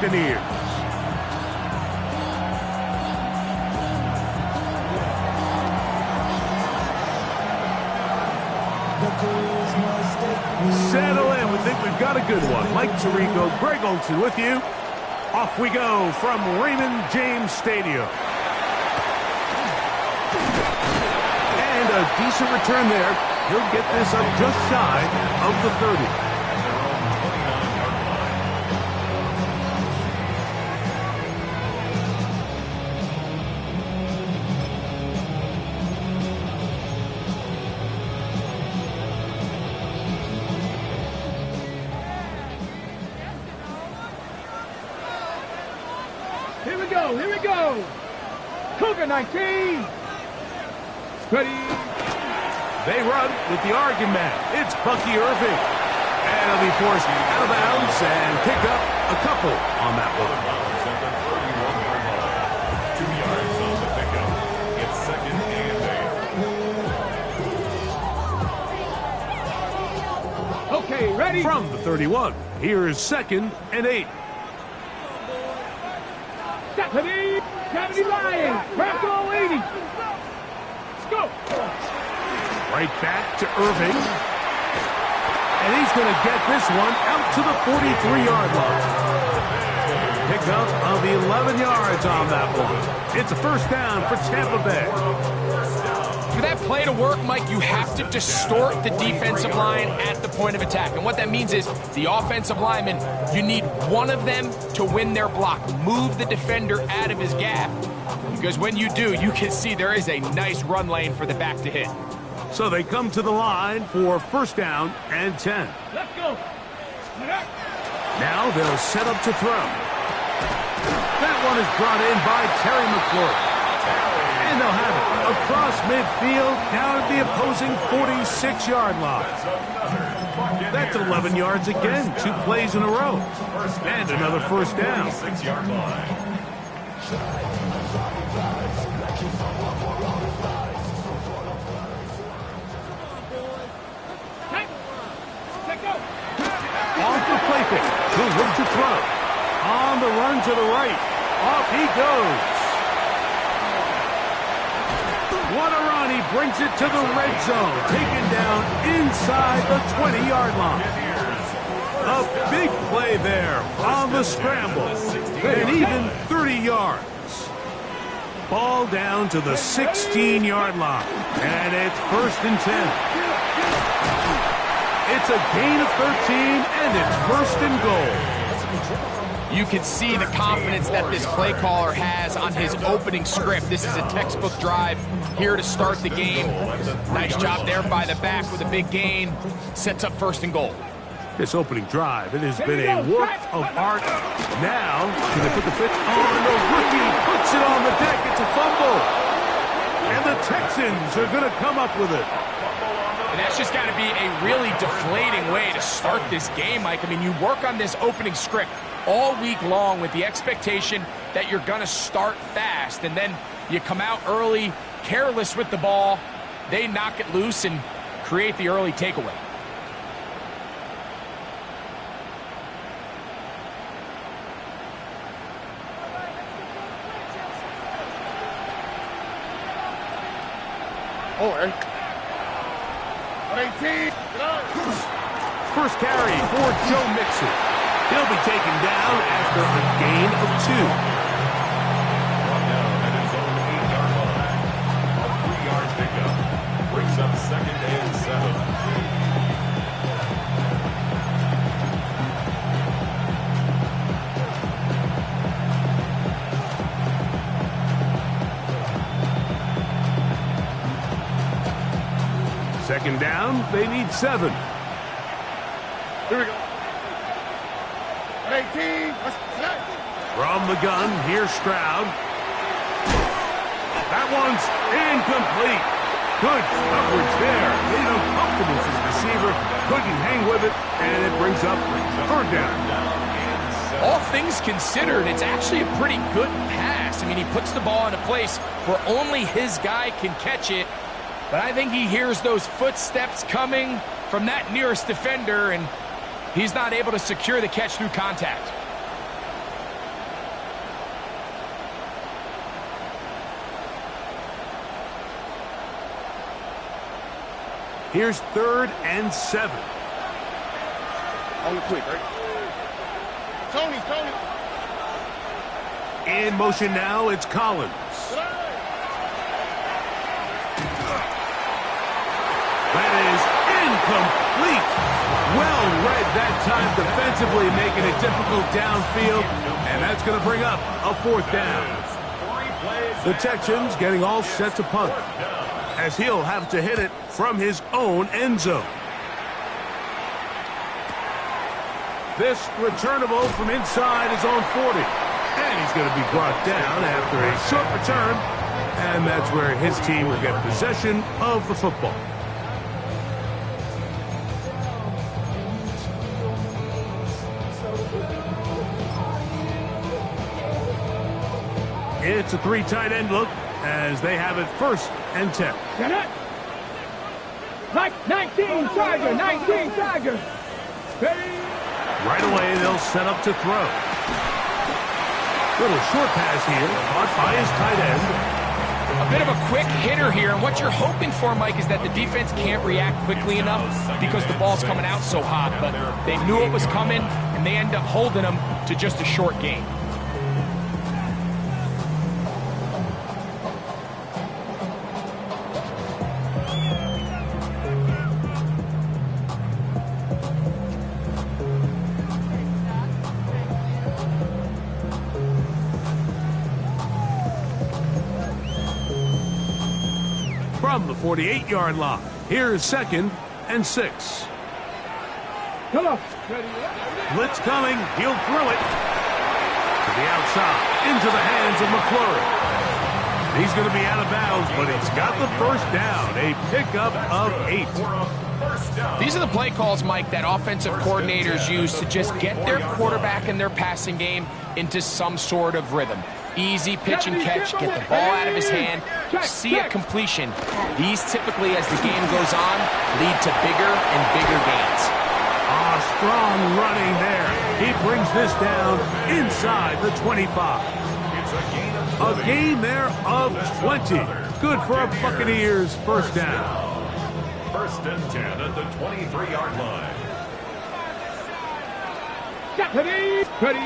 Buccaneers. Settle in. We think we've got a good one. Mike Tirico, Greg Olsen with you. Off we go from Raymond James Stadium. And a decent return there. He'll get this up just shy of the 30. Here we go. Cougar 19. Ready. They run with the Oregon man. It's Bucky Irving. And he'll be forced out of bounds and pick up a couple on that one. 2 yards on the pickup. It's 2nd and 8. Okay, ready. From the 31, here is 2nd and 8. Kennedy Lions, back all 80. Let's go. Right back to Irving. And he's going to get this one out to the 43-yard line. Pick up of 11 yards on that one. It's a first down for Tampa Bay. For that play to work, Mike, you have to distort the defensive line at the point of attack. And what that means is the offensive lineman, you need one of them to win their block. Move the defender out of his gap. Because when you do, you can see there is a nice run lane for the back to hit. So they come to the line for first down and 10. Let's go. Now they'll set up to throw. That one is brought in by Terry McLaurin. And they'll have it across midfield down at the opposing 46-yard line. That's 11 yards again, 2 plays in a row. And another first down. 6-yard line. Off the play fake. He'll look to throw. On the run to the right. Off he goes. What a run. He brings it to the red zone. Taken down inside the 20-yard line. A big play there on the scramble. And even 30 yards. Ball down to the 16-yard line. And it's 1st and 10. It's a gain of 13, and it's 1st and goal. You can see the confidence that this play caller has on his opening script. This is a textbook drive here to start the game. Nice job there by the back with a big gain. Sets up 1st and goal. This opening drive, it has been a work of art. Now, can they put the fit on? The rookie puts it on the deck. It's a fumble. And the Texans are going to come up with it. And that's just got to be a really deflating way to start this game, Mike. I mean, you work on this opening script all week long with the expectation that you're going to start fast, and then you come out early, careless with the ball. They knock it loose and create the early takeaway. First carry for Joe Mixon. He'll be taken down after a gain of 2. Brought down at his own 8-yard line. A 3-yard pickup. Brings up 2nd and 7. Second down, they need 7. Here we go. 18. From the gun, here's Stroud. That one's incomplete. Good coverage there. Made him comfortable for the receiver. Couldn't hang with it, and it brings up 3rd down. All things considered, it's actually a pretty good pass. I mean, he puts the ball in a place where only his guy can catch it. But I think he hears those footsteps coming from that nearest defender, and he's not able to secure the catch through contact. Here's 3rd and 7. On the quick, right? Tony. In motion now, it's Collins. That is incomplete. Well read that time defensively, making it difficult downfield, and that's going to bring up a 4th down. The Texans getting all set to punt, as he'll have to hit it from his own end zone. This returnable from inside his own 40. And he's going to be brought down after a short return. And that's where his team will get possession of the football. It's a 3 tight end look as they have it 1st and 10. Get it. 19 Tiger. Ready. Right away, they'll set up to throw. Little short pass here, caught by his tight end. A bit of a quick hitter here, and what you're hoping for, Mike, is that the defense can't react quickly enough because the ball's coming out so hot, but they knew it was coming, and they end up holding them to just a short gain. From the 48-yard line, here's 2nd and 6. Come on. Blitz coming. He'll throw it to the outside, into the hands of McClure. He's going to be out of bounds, but he's got the 1st down. A pickup of 8. These are the play calls, Mike, that offensive coordinators use to just get their quarterback and their passing game into some sort of rhythm. Easy pitch and catch, get the ball out of his hand, see a completion. These typically, as the game goes on, lead to bigger and bigger gains. Strong running there. He brings this down inside the 25. A gain there of 20. Good for a Buccaneers 1st down. 1st and 10 at the 23-yard line. Ready.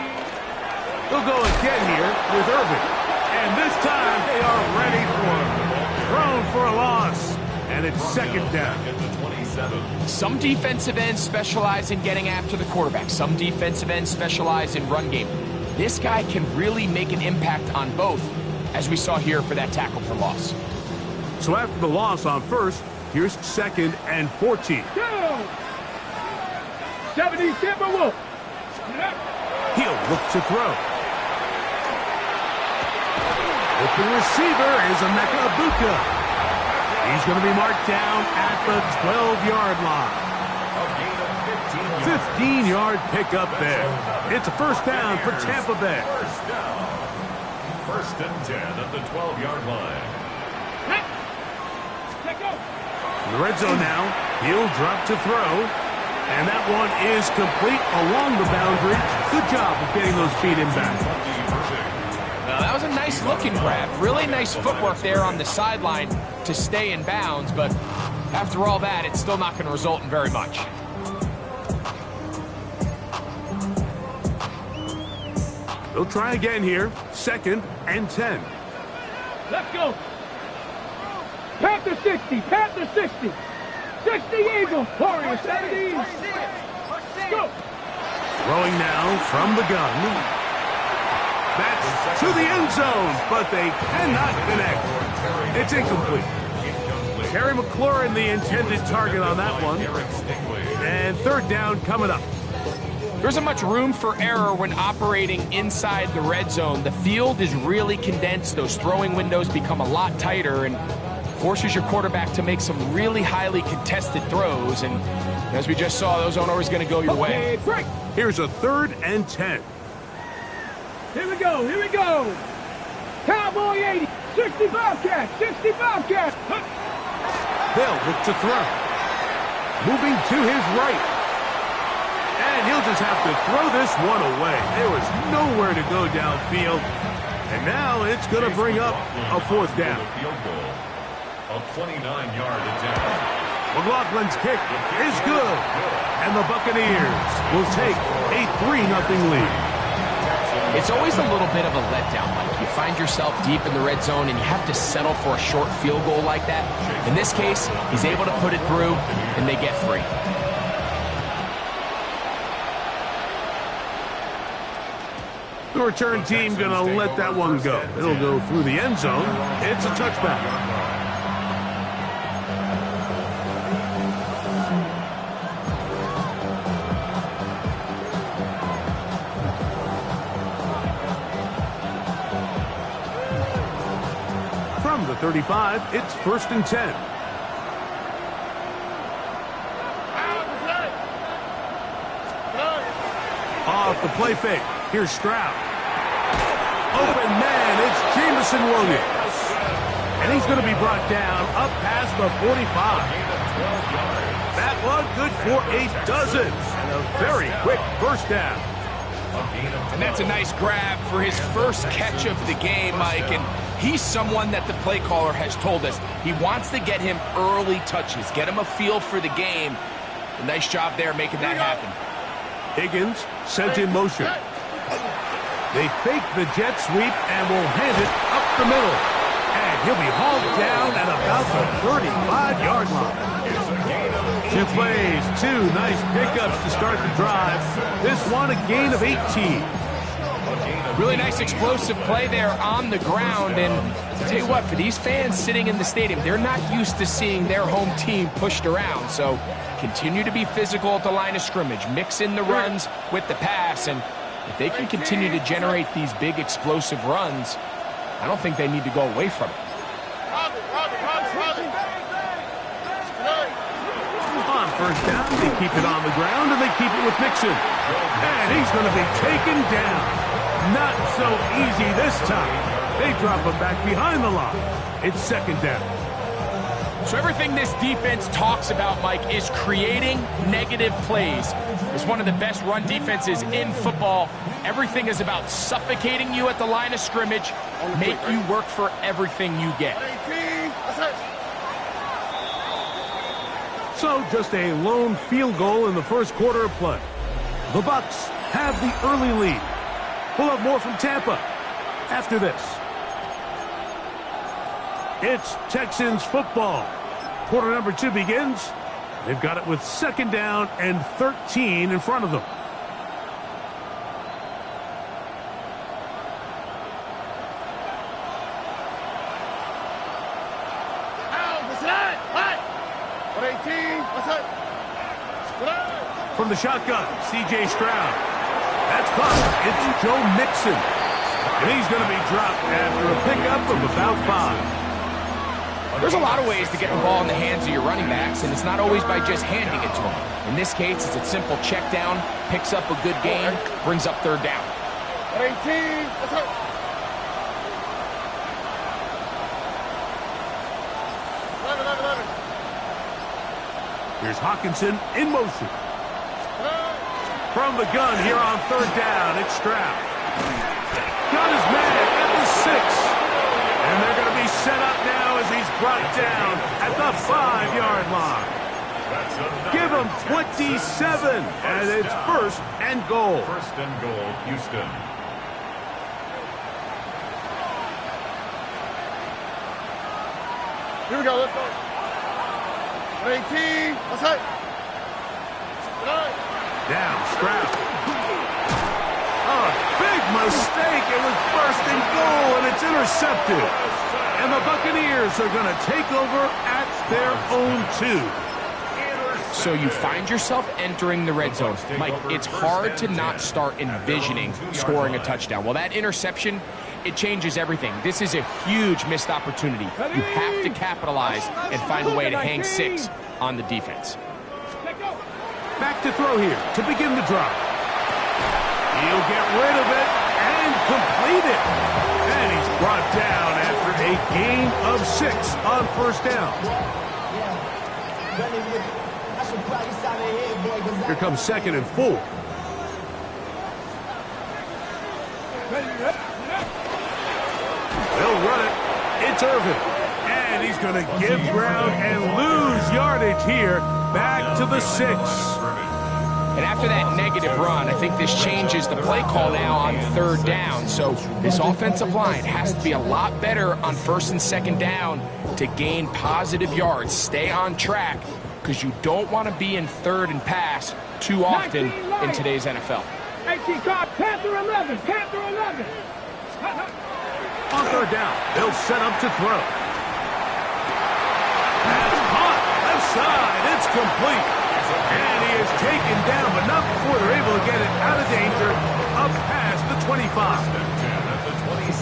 They'll go again here with Irvin. And this time they are ready for him. Thrown for a loss. And it's 2nd down. Some defensive ends specialize in getting after the quarterback. Some defensive ends specialize in run game. This guy can really make an impact on both, as we saw here for that tackle for loss. So after the loss on 1st, here's 2nd and 14. Go. 70 Timberwolf. He'll look to throw. Open receiver is Emeka Egbuka. He's going to be marked down at the 12-yard line. 15-yard pickup there. It's a 1st down for Tampa Bay. 1st and 10 at the 12-yard line. In the red zone now, he'll drop to throw. And that one is complete along the boundary. Good job of getting those feet in back. Now, that was a nice looking grab. Really nice footwork there on the sideline to stay in bounds, but after all that, it's still not going to result in very much. They'll try again here. 2nd and 10. Let's go. Panther 60. 60 Eagle. Warrior 70. Go. Throwing now from the gun. That's to the end zone, but they cannot connect. It's incomplete. Terry McLaurin, the intended target on that one. And 3rd down coming up. There isn't much room for error when operating inside the red zone. The field is really condensed. Those throwing windows become a lot tighter and forces your quarterback to make some really highly contested throws. And as we just saw, those aren't always going to go your way. Break. Here's a 3rd and 10. Here we go. Cowboy 80. 65 catch. They'll look to throw. Moving to his right. And he'll just have to throw this one away. There was nowhere to go downfield. And now it's going to bring up a 4th down. A 29-yard attempt. McLaughlin's kick is good. And the Buccaneers will take a 3-0 lead. It's always a little bit of a letdown, Mike. You find yourself deep in the red zone and you have to settle for a short field goal like that. In this case, he's able to put it through, and they get 3. The return team going to let that one go. It'll go through the end zone. It's a touchback. From the 35, it's 1st and 10. Off the play fake. Here's Stroud. Open man, it's Jameson Williams. And he's going to be brought down up past the 45. That one good for a dozen. And a very quick first down. And that's a nice grab for his first catch of the game, Mike. And he's someone that the play caller has told us he wants to get him early touches, get him a feel for the game. A nice job there making that happen. Higgins sent in motion. They fake the jet sweep and will hand it up the middle. And he'll be hauled down at about the 35-yard line. 2 plays, 2 nice pickups to start the drive. This one a gain of 18. Really nice explosive play there on the ground. And I'll tell you what, for these fans sitting in the stadium, they're not used to seeing their home team pushed around. So continue to be physical at the line of scrimmage. Mix in the runs with the pass. And if they can continue to generate these big explosive runs, I don't think they need to go away from it. On first down, they keep it on the ground, and they keep it with Mixon. And he's going to be taken down. Not so easy this time. They drop him back behind the line. It's 2nd down. So everything this defense talks about, Mike, is creating negative plays. It's one of the best run defenses in football. Everything is about suffocating you at the line of scrimmage, make you work for everything you get. So just a lone field goal in the first quarter of play. The Bucs have the early lead. We'll have more from Tampa after this. It's Texans football. Quarter number 2 begins. They've got it with 2nd down and 13 in front of them. From the shotgun, C.J. Stroud. That's caught. It's Joe Mixon. And he's going to be dropped after a pickup of about 5. There's a lot of ways to get the ball in the hands of your running backs, and it's not always by just handing it to them. In this case, it's a simple check down, picks up a good gain, brings up 3rd down. 18, let's go. Here's Hawkinson in motion. From the gun here on 3rd down, it's Stroud. Got his man at the 6. And they're going to be set up now as he's brought down at the 5-yard line. Give him 27, and it's 1st and goal. 1st and goal, Houston. Here we go, let's go. 18, let's hit. Down, Stroud. Oh, big mistake. It was 1st and goal, and it's intercepted. And the Buccaneers are going to take over at their own 2. So you find yourself entering the red zone. Mike, it's hard to not start envisioning scoring a touchdown. Well, that interception, it changes everything. This is a huge missed opportunity. You have to capitalize and find a way to hang 6 on the defense. Back to throw here to begin the drive. He'll get rid of it and complete it. And he's brought down after a gain of 6 on 1st down. Here comes 2nd and 4. They'll run it. It's Irvin. And he's going to give ground and lose yardage here. Back to the 6. And after that negative run, I think this changes the play call now on 3rd down. So this offensive line has to be a lot better on 1st and 2nd down to gain positive yards. Stay on track because you don't want to be in 3rd and pass too often in today's NFL. 18 card, Panther 11, Panther 11. On 3rd down, they'll set up to throw. That's caught. Left side. It's complete. And he is taken down, but not before they're able to get it out of danger up past the 25.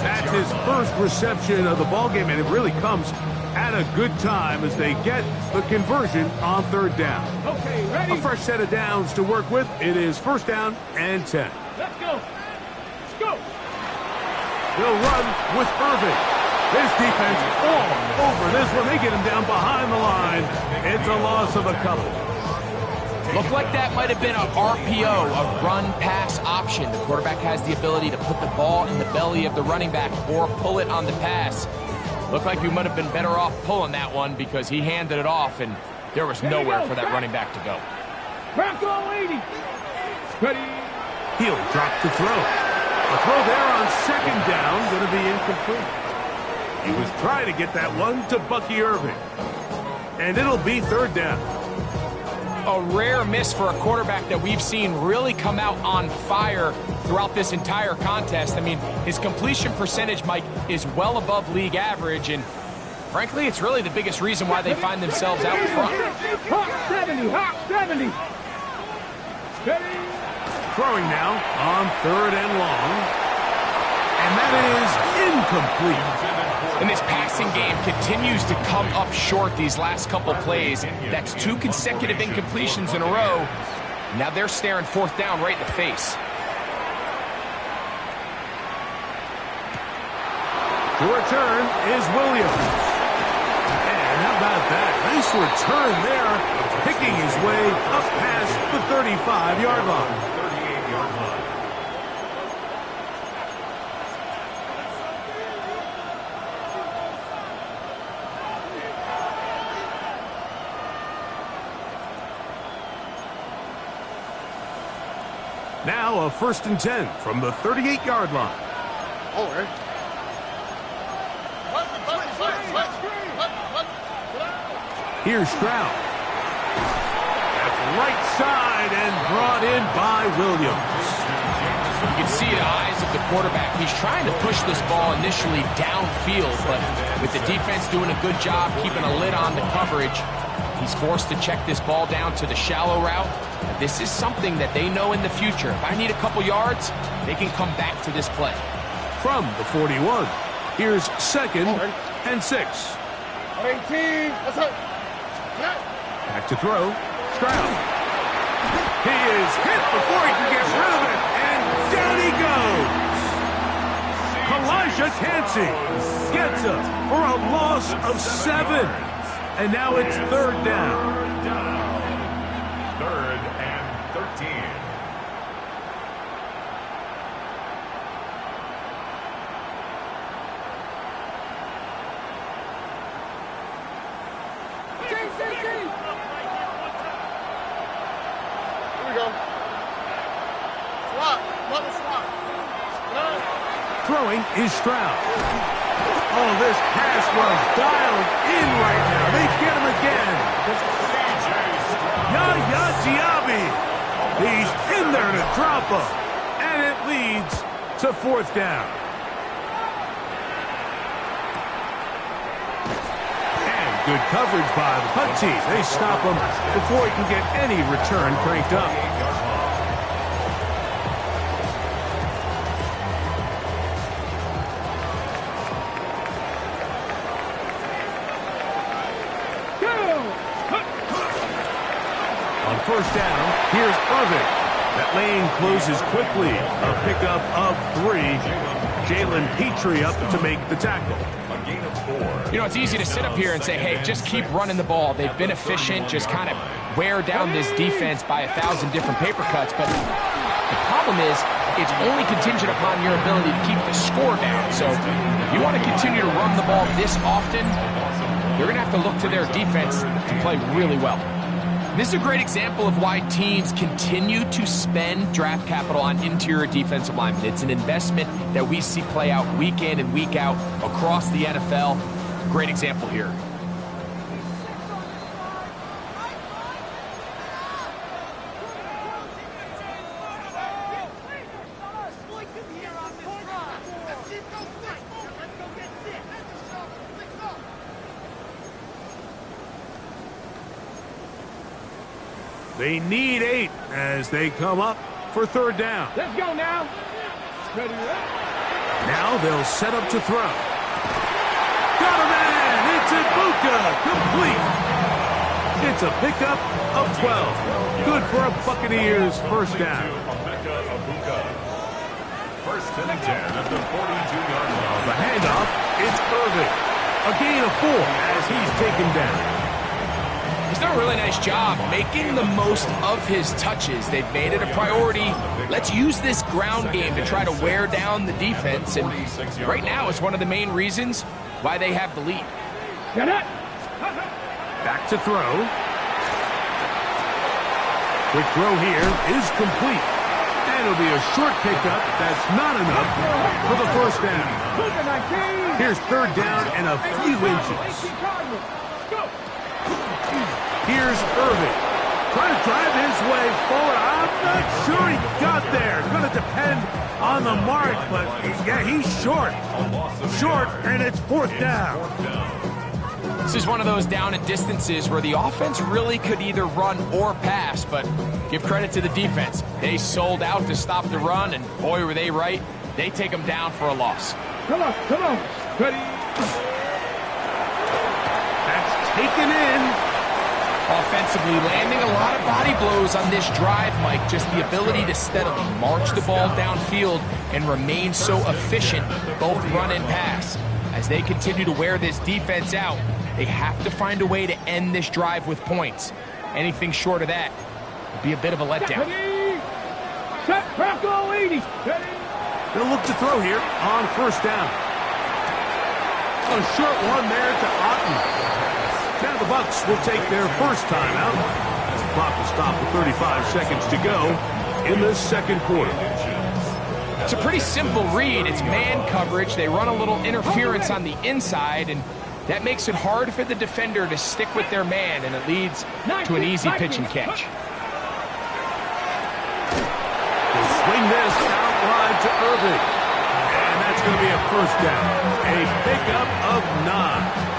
That's his first reception of the ballgame, and it really comes at a good time as they get the conversion on 3rd down. Okay, ready? A fresh set of downs to work with. It is 1st down and 10. Let's go. Let's go. He'll run with Irvin. His defense all over this one. They get him down behind the line. It's a loss of a couple. Looked like that might have been a RPO, a run-pass option. The quarterback has the ability to put the ball in the belly of the running back or pull it on the pass. Looked like we might have been better off pulling that one because he handed it off, and there was nowhere for that running back to go. Bronco 80. Ready? He'll drop to throw. A throw there on 2nd down, going to be incomplete. He was trying to get that one to Bucky Irving. And it'll be 3rd down. A rare miss for a quarterback that we've seen really come out on fire throughout this entire contest. I mean, his completion percentage, Mike, is well above league average, and frankly, it's really the biggest reason why they find themselves out front. Hawk 70, Hawk 70. Ready? Throwing now on 3rd and long. And that is incomplete. And this passing game continues to come up short these last couple plays. That's 2 consecutive incompletions in a row. Now they're staring 4th down right in the face. To return is Williams. And how about that? Nice return there, picking his way up past the 35-yard line. 38-yard line. Now a 1st and 10 from the 38-yard line. All right. Here's Stroud. That's right side and brought in by Williams. You can see the eyes of the quarterback. He's trying to push this ball initially downfield, but with the defense doing a good job keeping a lid on the coverage, he's forced to check this ball down to the shallow route. This is something that they know in the future. If I need a couple yards, they can come back to this play. From the 41, here's 2nd and 6. 18. Let's go. Back to throw. Stroud. He is hit before he can get rid of it, and down he goes. Elijah Cansey gets him for a loss of 7. And now it's 3rd down. 3rd and 13. Here we go. Swap. Mother swap. Throwing is Stroud. Oh, this pass was dialed in right now. They get him again. Yaya Diaby. He's in there to drop him. And it leads to 4th down. And good coverage by the punt team. They stop him before he can get any return cranked up. On 1st down, here's Irvin. That lane closes quickly. A pickup of 3. Jalen Petrie up to make the tackle. A gain of 4. You know, it's easy to sit up here and say, hey, just keep running the ball. They've been efficient, just kind of wear down this defense by 1,000 different paper cuts. But the problem is it's only contingent upon your ability to keep the score down. So if you want to continue to run the ball this often, you're going to have to look to their defense to play really well. This is a great example of why teams continue to spend draft capital on interior defensive linemen. It's an investment that we see play out week in and week out across the NFL. Great example here. They need 8 as they come up for third down. Let's go now. Ready, Now they'll set up to throw. Got a man! It's Ibuka! Complete! It's a pickup of 12. Good for a Buccaneers first down. First and 10 at the 42-yard line. The handoff, it's Irving. A gain of 4 as he's taken down. He's done a really nice job making the most of his touches. They've made it a priority. Let's use this ground game to try to wear down the defense. And right now, it's one of the main reasons why they have the lead. Get it. Back to throw. Quick throw here is complete. And it'll be a short pickup. That's not enough for the first down. Here's third down and a few inches. Here's Irving. Trying to drive his way forward. I'm not sure he got there. Going to depend on the mark, but yeah, he's short. Short, and it's fourth down. This is one of those down and distances where the offense really could either run or pass, but give credit to the defense. They sold out to stop the run, and boy, were they right. They take them down for a loss. Come on. Ready. That's taken in. Offensively, landing a lot of body blows on this drive, Mike. Just the ability to steadily march the ball downfield and remain so efficient, both run and pass. As they continue to wear this defense out, they have to find a way to end this drive with points. Anything short of that would be a bit of a letdown. Set, Bronco 80. They'll look to throw here on first down. A short one there to Otten. Now the Bucs will take their first time out. The clock will stop with 35 seconds to go in the second quarter. It's a pretty simple read. It's man coverage. They run a little interference on the inside, and that makes it hard for the defender to stick with their man, and it leads to an easy pitch and catch. They'll swing this out wide to Irving. And that's going to be a first down. A pickup of 9.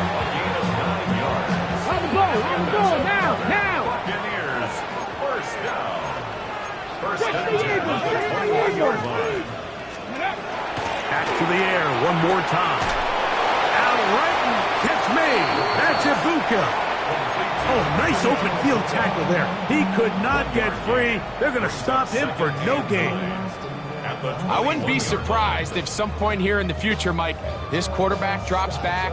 On the ball, now. Buccaneers, first down. First Catch and the 10 Eagles, at the catch the 20-yard Eagles. line. Back to the air one more time. Out right and catch made. That's Ibuka. Oh, nice open field tackle there. He could not get free. They're going to stop him for no gain. I wouldn't be surprised if some point here in the future, Mike, this quarterback drops back.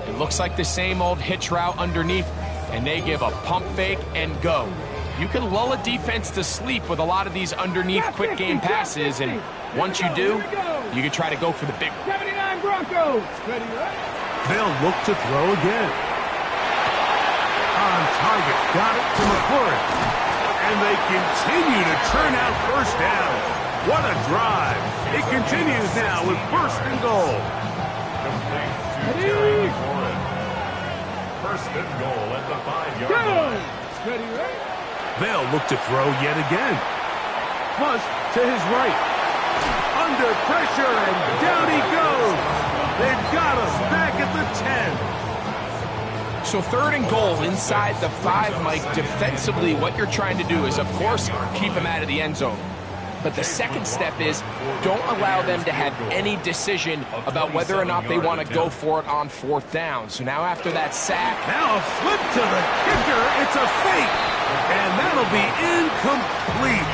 It looks like the same old hitch route underneath, and they give a pump fake and go. You can lull a defense to sleep with a lot of these underneath quick game passes, and once you do, you can try to go for the big one. 79 Broncos. Ready, They'll look to throw again. On target, got it to McClure. And they continue to churn out first down. What a drive. It continues now with first and goal. Complete to Terry McLaurin. First and goal at the 5-yard line. Ready, They'll look to throw yet again. Flush to his right. Under pressure, and down he goes. They've got him back at the 10. So third and goal inside the 5, Mike. Defensively, what you're trying to do is, of course, keep him out of the end zone. But the second step is don't allow them to have any decision about whether or not they want to go for it on fourth down. So now after that sack. Now a flip to the kicker. It's a fake. And that'll be incomplete.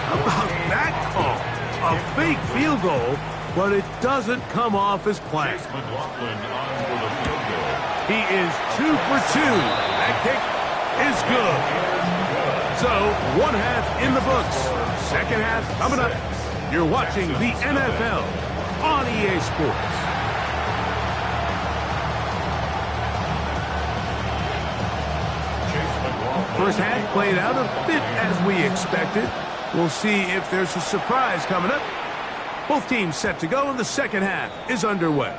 How about that call? A fake field goal, but it doesn't come off as planned. McLaughlin on for the field goal. He is 2 for 2. That kick is good. So, one half in the books. Second half coming up. You're watching the NFL on EA Sports. First half played out a bit as we expected. We'll see if there's a surprise coming up. Both teams set to go, and the second half is underway.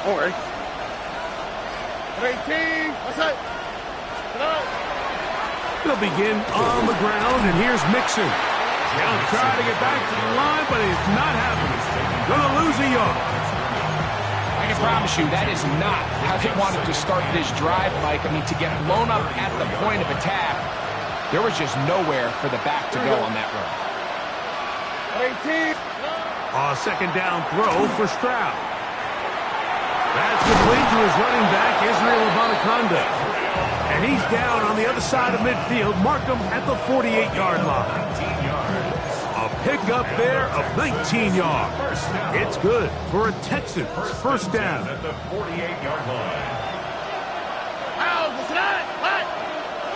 All right. 18. What's that? They'll begin on the ground, and here's Mixon. He'll try to get back to the line, but it's not happening. Gonna lose a yard. I can promise you that is not how they wanted to start this drive, Mike. I mean, to get blown up at the point of attack, there was just nowhere for the back to go on that run. 18. A second down throw for Stroud. That's complete to his running back, Israel Abanikanda. And he's down on the other side of midfield. Mark him at the 48-yard line. A pickup there of 19 yards. It's good for a Texans first down. At the 48-yard line.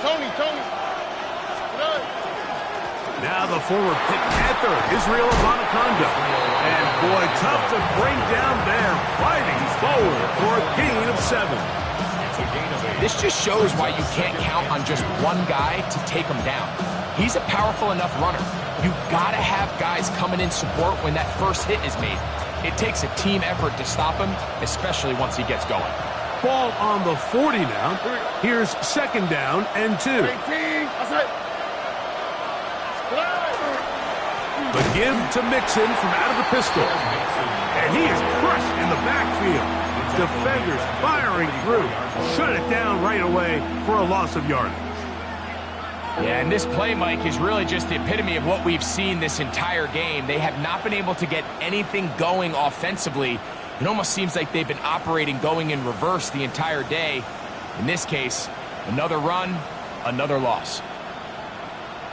Tony. Now the former Pitt Panther, Israel Abanikanda. And boy, tough to bring down there. Fighting forward for a gain of 7. This just shows why you can't count on just one guy to take him down. He's a powerful enough runner. You've got to have guys coming in support when that first hit is made. It takes a team effort to stop him, especially once he gets going. Ball on the 40 now. Here's second down and 2. 18. What's that? The give to Mixon from out of the pistol. And he is crushed in the backfield. Defenders firing through. Shut it down right away for a loss of yardage. Yeah, and this play, Mike, is really just the epitome of what we've seen this entire game. They have not been able to get anything going offensively. It almost seems like they've been operating going in reverse the entire day. In this case, another run, another loss.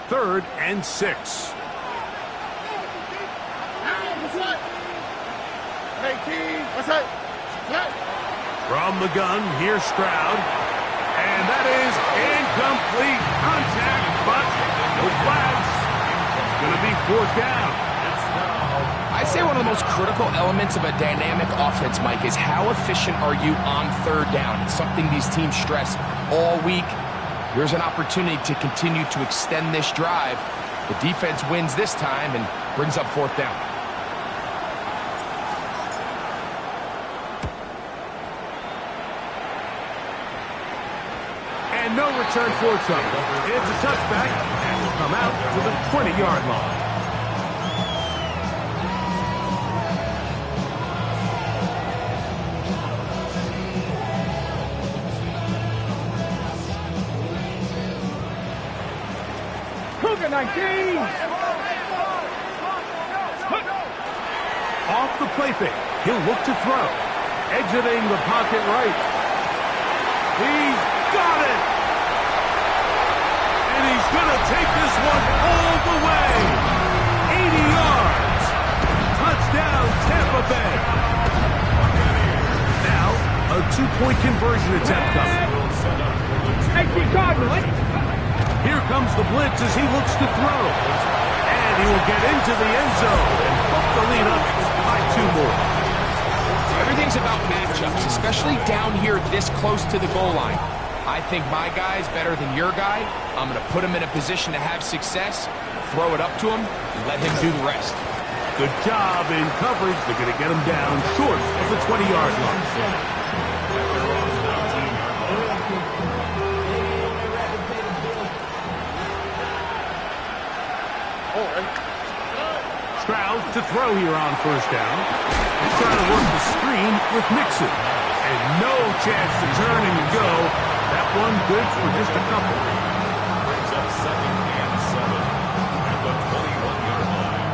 3rd and 6. 18. What's that? From the gun, here's Stroud. And that is incomplete contact, but no flags. It's going to be 4th down. I'd say one of the most critical elements of a dynamic offense, Mike, is how efficient are you on 3rd down? It's something these teams stress all week. Here's an opportunity to continue to extend this drive. The defense wins this time and brings up 4th down. And no return for trouble. It's a touchback, and will come out to the 20-yard line. Cougar 19. Off the play fake, he'll look to throw. Exiting the pocket right. He's got it! And he's going to take this one all the way. 80 yards. Touchdown, Tampa Bay. Now, a 2-point conversion attempt coming. Take your Cardinals. Here comes the blitz as he looks to throw. And he will get into the end zone and hook the lead up by 2 more. Everything's about matchups, especially down here this close to the goal line. I think my guy's better than your guy. I'm going to put him in a position to have success, throw it up to him, and let him do the rest. Good job in coverage. They're going to get him down short of the 20-yard line. Stroud to throw here on 1st down. He's trying to work the screen with Mixon. And no chance to turn and go. That one good for just a couple. Brings up 2nd and 7 at the 21-yard line.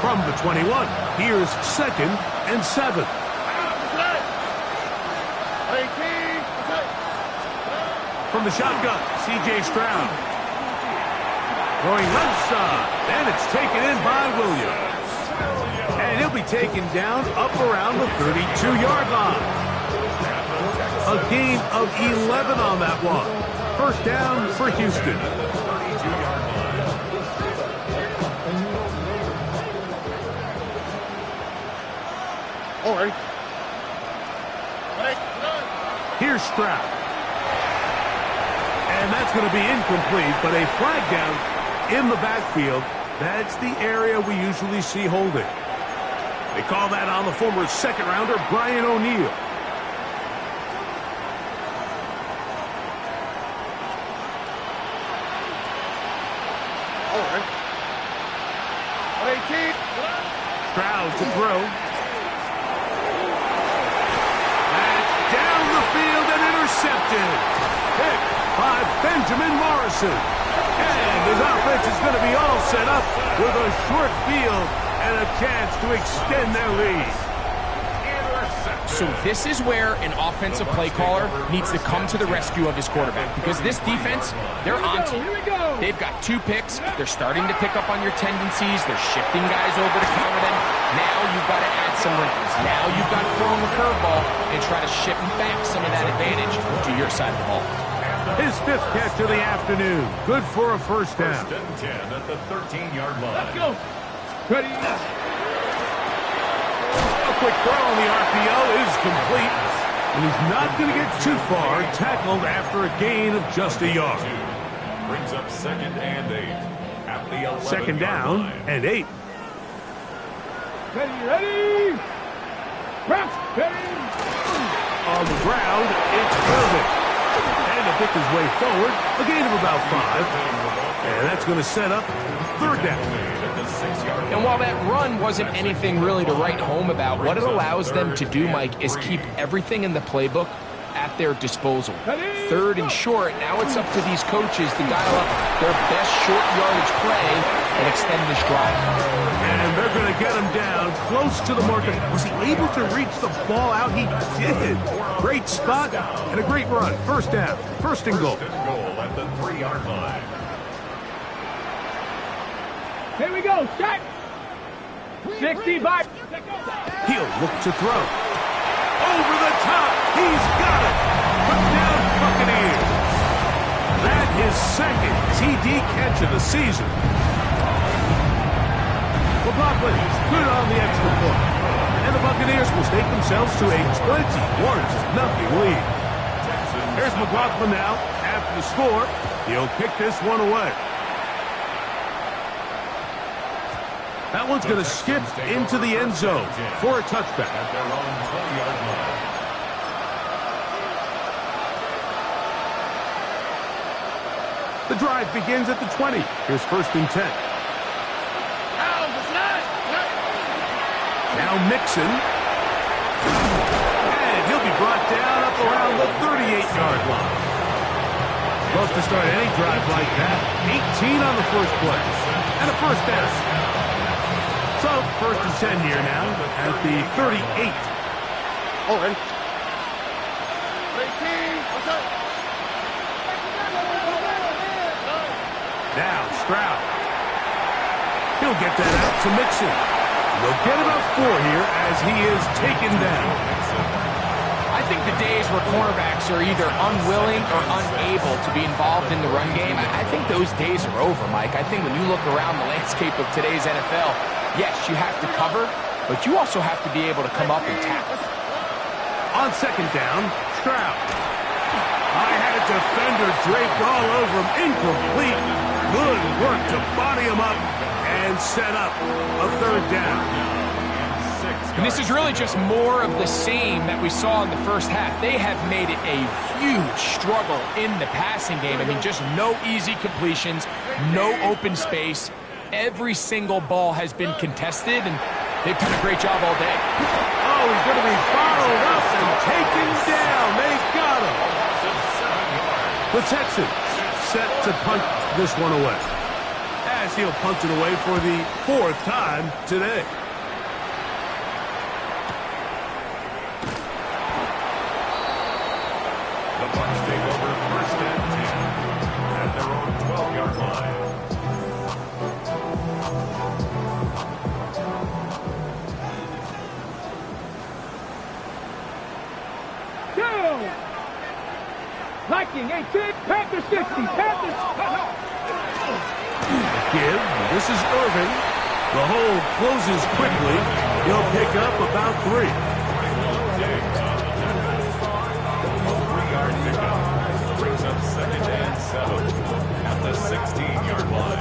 From the 21, here's 2nd and 7. From from the shotgun. C.J. Stroud. Throwing left side. And it's taken in by Williams. And he'll be taken down up around the 32-yard line. A gain of 11 on that one. First down for Houston. All right. Here's Stroud. And that's going to be incomplete, but a flag down in the backfield. That's the area we usually see holding. They call that on the former second-rounder, Brian O'Neill. All right. 18. Stroud to throw. That's down the field and intercepted. Picked by Benjamin Morrison. And his offense is going to be all set up with a short field and a chance to extend their lead. So this is where an offensive play caller needs to come to the rescue of his quarterback, because this defense, they're on to you. They've got 2 picks. They're starting to pick up on your tendencies. They're shifting guys over to counter them. Now you've got to add some wrinkles. Now you've got to throw him a curveball and try to shift back some of that advantage to your side of the ball. His 5th catch of the afternoon. Good for a first down. First and 10 at the 13-yard line. Let's go. Ready. A quick throw on the RPO is complete. And he's not going to get too far. Tackled after a gain of just a yard. Brings up 2nd and 8 at the 11-yard Second down line. and 8. Ready. Prep. Ready. On the ground, it's Irvin. And to pick his way forward, a gain of about 5. And that's going to set up 3rd down. At the 6-yard line. And while that run wasn't anything really to write home about, what it allows them to do, Mike, is keep everything in the playbook at their disposal. 3rd and short, now it's up to these coaches to dial up their best short yardage play and extend this drive. And they're going to get him down close to the marker. Was he able to reach the ball out? He did. Great spot and a great run. First down. First and goal. First and goal at the 3-yard line. Here we go. Shot. 65. He'll look to throw. Over the top. He's got it. Touchdown Buccaneers. That is 2nd TD catch of the season. McLaughlin good on the extra point. And the Buccaneers will stake themselves to a 21-0 lead. Here's McLaughlin now. After the score, he'll kick this one away. That one's going to skip into the end zone for a touchback. At their own 20-yard line. The drive begins at the 20. Here's 1st and 10. Now Mixon. And he'll be brought down up around the 38-yard line. Love to start any drive like that. 18 on the first play. And a first down. So, 1st and 10 here now at the 38. All right. 18. What's up? Now Stroud. He'll get that out to Mixon. They'll get about 4 here as he is taken down. I think the days where cornerbacks are either unwilling or unable to be involved in the run game, I think those days are over, Mike. I think when you look around the landscape of today's NFL, yes, you have to cover, but you also have to be able to come up and tackle. On 2nd down, Stroud. I had a defender draped all over him. Incomplete. Good work to body him up and set up a 3rd down. And this is really just more of the same that we saw in the first half. They have made it a huge struggle in the passing game. I mean, just no easy completions, no open space. Every single ball has been contested, and they've done a great job all day. Oh, he's going to be followed up and taken down. They got him. The Texans set to punt this one away, as he'll punt it away for the 4th time today. The Bucs take over 1st and 10. Blocking 18. Panthers 60. Panthers. Give. This is Irving. The hold closes quickly. He'll pick up about 3. A 3-yard pickup. Brings up 2nd and 7 at the 16-yard line.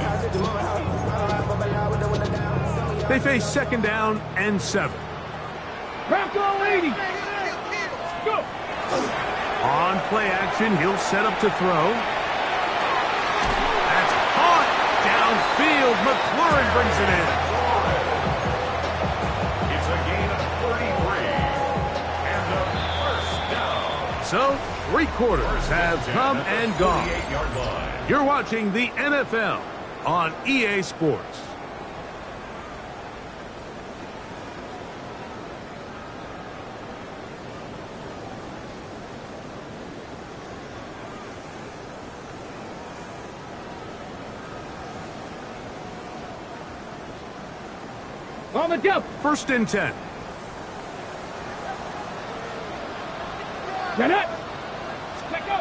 They face 2nd down and 7. Crack all 80. Go. On play action, he'll set up to throw. That's caught downfield. McLaurin brings it in. It's a gain of 33 and a first down. So, 3 quarters have come and gone. 48-yard line. You're watching the NFL on EA Sports. On the jump. 1st and 10. Get it. Let go.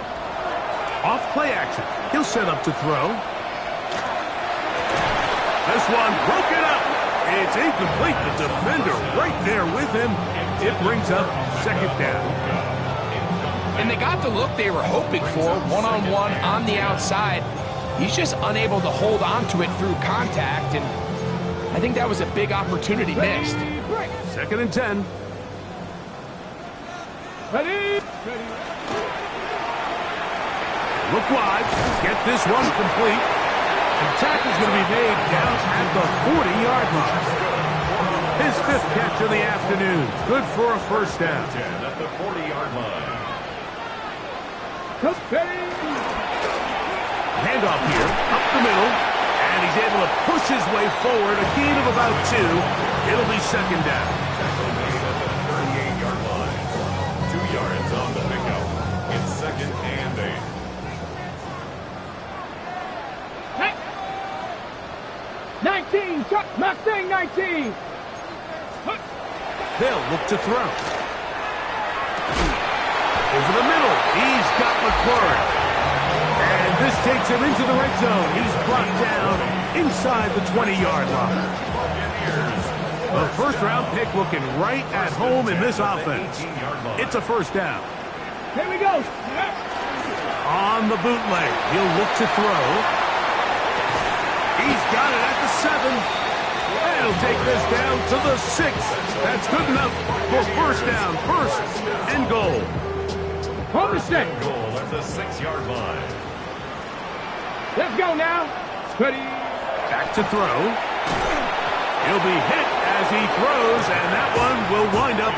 Off play action. He'll set up to throw. This one broken up. It's incomplete. The defender right there with him. It brings up 2nd down. And they got the look they were hoping for, one-on-one on the outside. He's just unable to hold on to it through contact, and I think that was a big opportunity missed. 2nd and 10. Ready. Look wide. Get this one complete. And tackle's going to be made down at the 40-yard line. His 5th catch of the afternoon. Good for a first down. 10 at the 40-yard line. Handoff here, up the middle, and he's able to push his way forward. A gain of about 2. It'll be 2nd down. Tackle made at the 38-yard line. 2 yards on the pickup. It's 2nd and 8. Hey. 19. Chuck Mustang 19. They'll look to throw. Over the middle, he's got McLaurin. And this takes him into the red zone. He's brought down inside the 20-yard line. The first-round pick looking right at home in this offense. It's a first down. Here we go. On the bootleg, he'll look to throw. He's got it at the 7. And he'll take this down to the 6. That's good enough for first down. 1st and goal. Home to stay. Goal at the 6-yard line. Let's go now. Ready. Back to throw. He'll be hit as he throws, and that one will wind up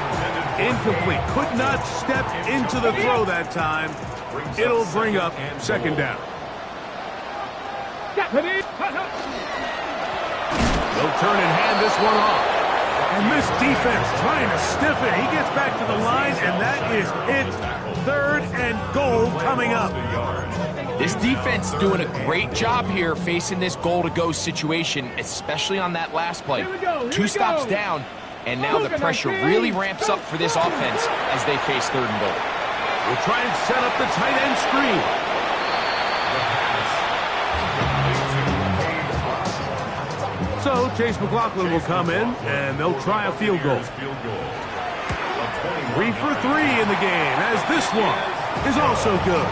incomplete. Could not step into the throw that time. It'll bring up 2nd down. Ready. They'll turn and hand this one off. And this defense trying to stiff it. He gets back to the line, and that is it. 3rd and goal coming up. This defense doing a great job here facing this goal-to-go situation, especially on that last play. 2 stops down, and now the pressure really ramps up for this offense as they face 3rd and goal. We'll try and set up the tight end screen. So Chase McLaughlin will come in, and they'll try a field goal. 3 for 3 in the game, as this one is also good.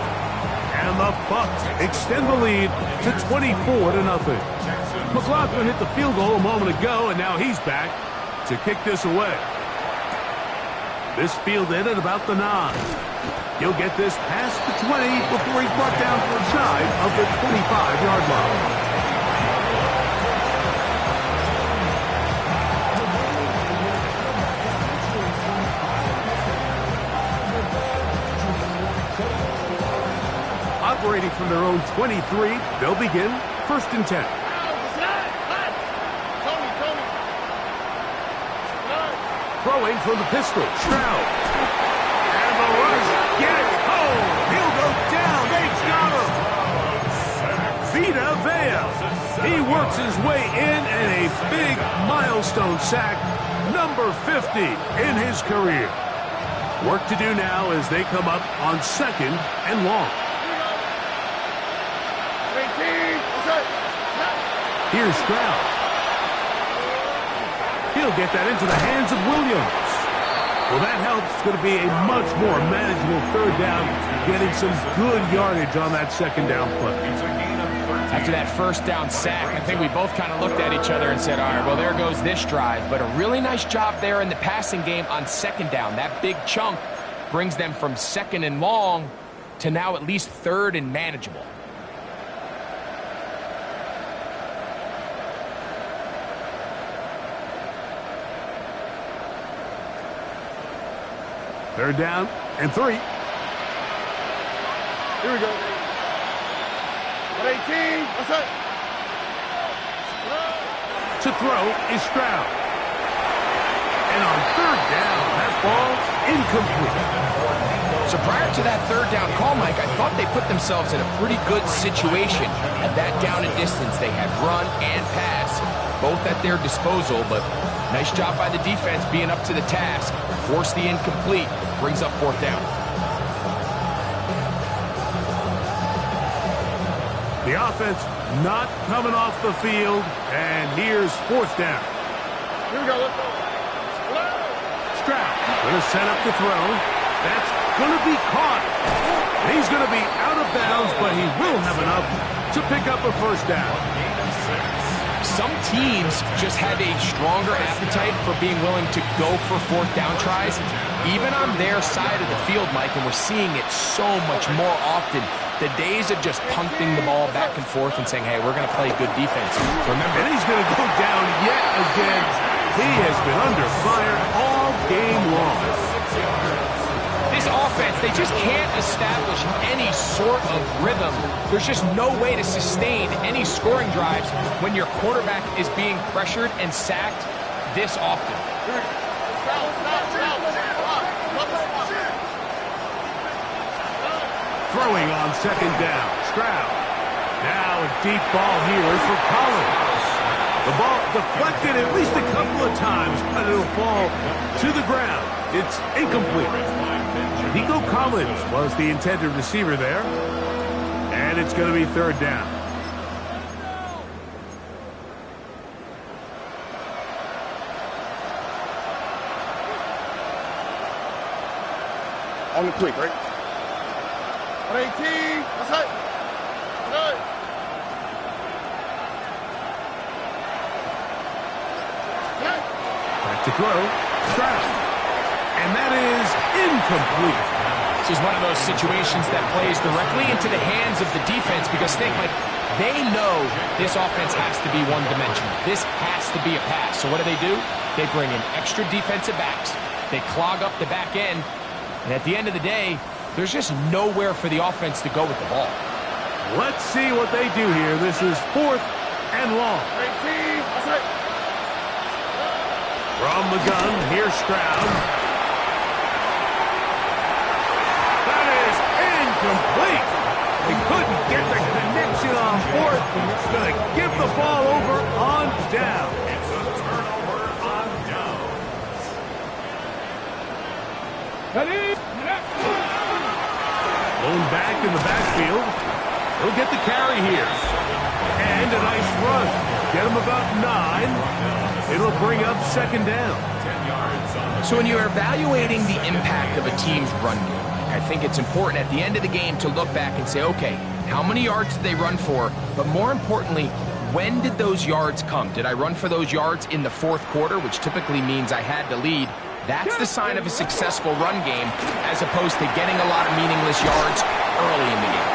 And the Bucs extend the lead to 24-0. McLaughlin hit the field goal a moment ago, and now he's back to kick this away. This fielded at about the 9. He'll get this past the 20 before he's brought down to the side of the 25-yard line. Operating from their own 23, they'll begin 1st and 10. Throwing from the pistol, Stroud. And the rush gets home. He'll go down. They've got him. Vita Vea. He works his way in, and a big milestone sack, number 50 in his career. Work to do now as they come up on 2nd and long. Here's Stroud. He'll get that into the hands of Williams. Well, that helps. It's going to be a much more manageable third down, getting some good yardage on that second down play. After that first down sack, I think we both kind of looked at each other and said, all right, well, there goes this drive. But a really nice job there in the passing game on second down. That big chunk brings them from second and long to now at least third and manageable. Third down and 3. Here we go. 18. What's up? To throw is Stroud. And on third down, that ball's incomplete. So prior to that third down call, Mike, I thought they put themselves in a pretty good situation at that down and distance. They had run and pass, both at their disposal, but nice job by the defense being up to the task. Force the incomplete, brings up fourth down. The offense not coming off the field, and here's fourth down. Here we go. Let's go. Stroud going to set up the throw. That's going to be caught. He's going to be out of bounds, but he will have enough to pick up a first down. Some teams just have a stronger appetite for being willing to go for fourth down tries, even on their side of the field, Mike, and we're seeing it so much more often. The days of just punting the ball back and forth and saying, hey, we're going to play good defense. Remember, and he's going to go down yet again. He has been under fire all game long. This offense, they just can't establish any sort of rhythm. There's just no way to sustain any scoring drives when your quarterback is being pressured and sacked this often. Throwing on second down, Stroud. Now a deep ball here for Collins. The ball deflected at least a couple of times, but it'll fall to the ground. It's incomplete. Nico Collins was the intended receiver there. And it's going to be third down. On the quick, right? 18. What's up? Good. Back to throw. Stroud. And that is incomplete. This is one of those situations that plays directly into the hands of the defense because think, like, they know this offense has to be one-dimensional. This has to be a pass. So what do? They bring in extra defensive backs. They clog up the back end. And at the end of the day, there's just nowhere for the offense to go with the ball. Let's see what they do here. This is fourth and long. 18. What's up? From the gun, here's Stroud. That is incomplete. They couldn't get the connection on fourth. It's going to give the ball over on down. It's a turnover on down. Blown back in the backfield. He'll get the carry here. And a nice run. Get him about 9. It'll bring up second down. 10 yards on the So when you're evaluating the impact of a team's run game, I think it's important at the end of the game to look back and say, okay, how many yards did they run for? But more importantly, when did those yards come? Did I run for those yards in the fourth quarter, which typically means I had to lead? That's the sign of a successful run game, as opposed to getting a lot of meaningless yards early in the game.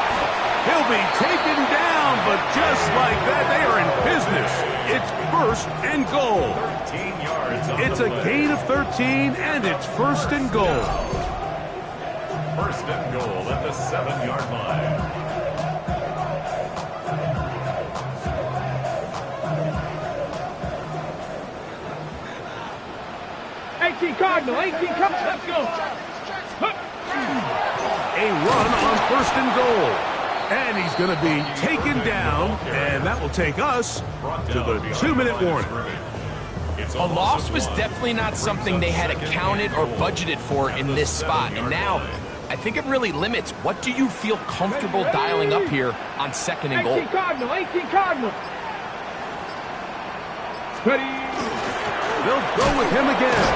He'll be taken down, but just like that, they are in business. It's first and goal. 13 yards on It's the a play. gain of 13, and it's first and goal. First and goal at the 7-yard line. Cardinal, 18 Cardinal, let's go. A run on first and goal. And he's going to be taken down, and that will take us to the 2-minute warning. A loss was definitely not something they had accounted or budgeted for in this spot. And now, I think it really limits what do you feel comfortable dialing up here on second and goal. 18 Cardinal, 18 Cardinal. They'll go with him again.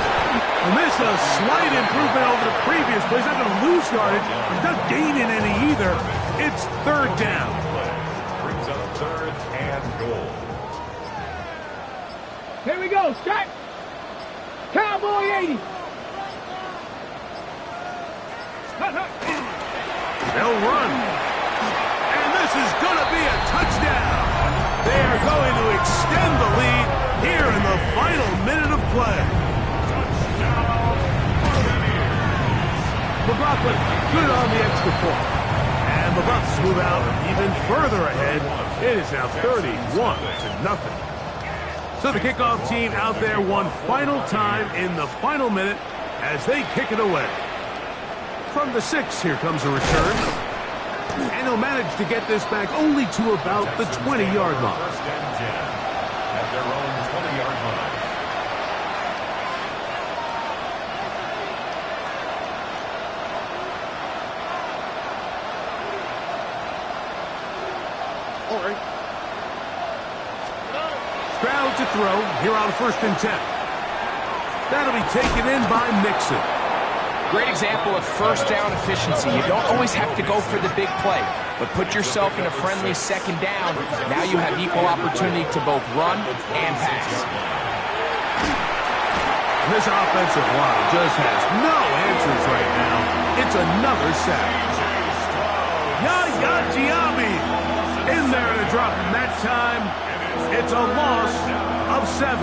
And this is a slight improvement over the previous play. He's not going to lose yardage. He's not gaining any either. It's third down. Brings up third and goal. Here we go, strike. Cowboy 80. They'll run. And this is going to be a touchdown. They are going to extend the lead here in the final minute of play. McLaughlin, good on the extra point. And the Bucs move out even further ahead. It is now 31-0. So the kickoff team out there one final time in the final minute as they kick it away. From the 6, here comes a return. And he'll manage to get this back only to about the 20-yard line. First and 10 at their own 20-yard line. All right. Stroud to throw here on 1st and 10. That'll be taken in by Mixon. Great example of first down efficiency. You don't always have to go for the big play, but put yourself in a friendly second down. Now you have equal opportunity to both run and pass. This offensive line just has no answers right now. It's another sack. Yaya Diaby in there to drop him that time. It's a loss of 7.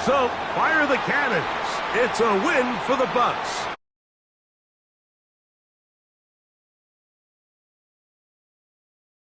So fire the cannons. It's a win for the Bucs.